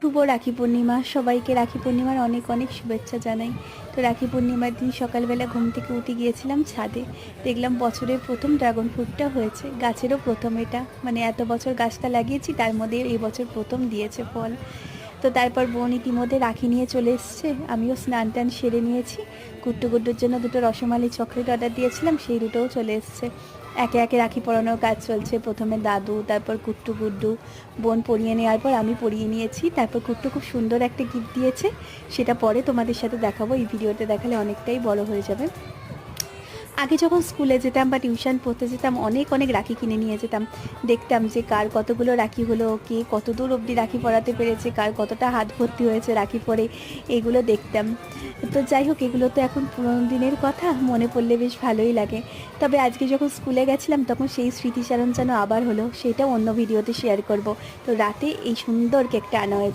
শুভ রাখি পূর্ণিমা। সবাইকে রাখি পূর্ণিমার অনেক অনেক শুভেচ্ছা জানাই। তো রাখি পূর্ণিমার দিন সকালবেলা ঘুম থেকে উঠে গিয়েছিলাম ছাদে। দেখলাম বছরের প্রথম ড্রাগন ফ্রুটটা হয়েছে, গাছেরও প্রথম এটা, মানে এত বছর গাছটা লাগিয়েছি তার মধ্যে এই বছর প্রথম দিয়েছে ফল। তো তারপর বোন ইতিমধ্যে রাখি নিয়ে চলে এসছে, আমিও স্নান টান সেরে নিয়েছি। গুড্ডু গুড্ডুর জন্য দুটো রসমালাই চকলেট অর্ডার দিয়েছিলাম, সেই দুটোও চলে এসছে। একে একে রাখি পরানোর কাজ চলছে, প্রথমে দাদু, তারপর কুট্টু গুড্ডু। বোন পরিয়ে নেওয়ার পর আমি পরিয়ে নিয়েছি, তারপর কুট্টু খুব সুন্দর একটা গিফট দিয়েছে, সেটা পরে তোমাদের সাথে দেখাবো, এই ভিডিওতে দেখালে অনেকটাই বড় হয়ে যাবে। আগে যখন স্কুলে যেতাম বা টিউশন পড়তে যেতাম অনেক অনেক রাখি কিনে নিয়ে যেতাম, দেখতাম যে কার কতগুলো রাখি হলো, কে কত দূর অবধি রাখি পরাতে পেরেছে, কার কতটা হাত ভর্তি হয়েছে রাখি পরে, এগুলো দেখতাম। তো যাই হোক, এগুলো তো এখন পুরোনো দিনের কথা, মনে পড়লে বেশ ভালোই লাগে। তবে আজকে যখন স্কুলে গেছিলাম তখন সেই স্মৃতিচারণ যেন আবার হলো, সেটাও অন্য ভিডিওতে শেয়ার করব। তো রাতে এই সুন্দর কেকটা আনা হয়েছে।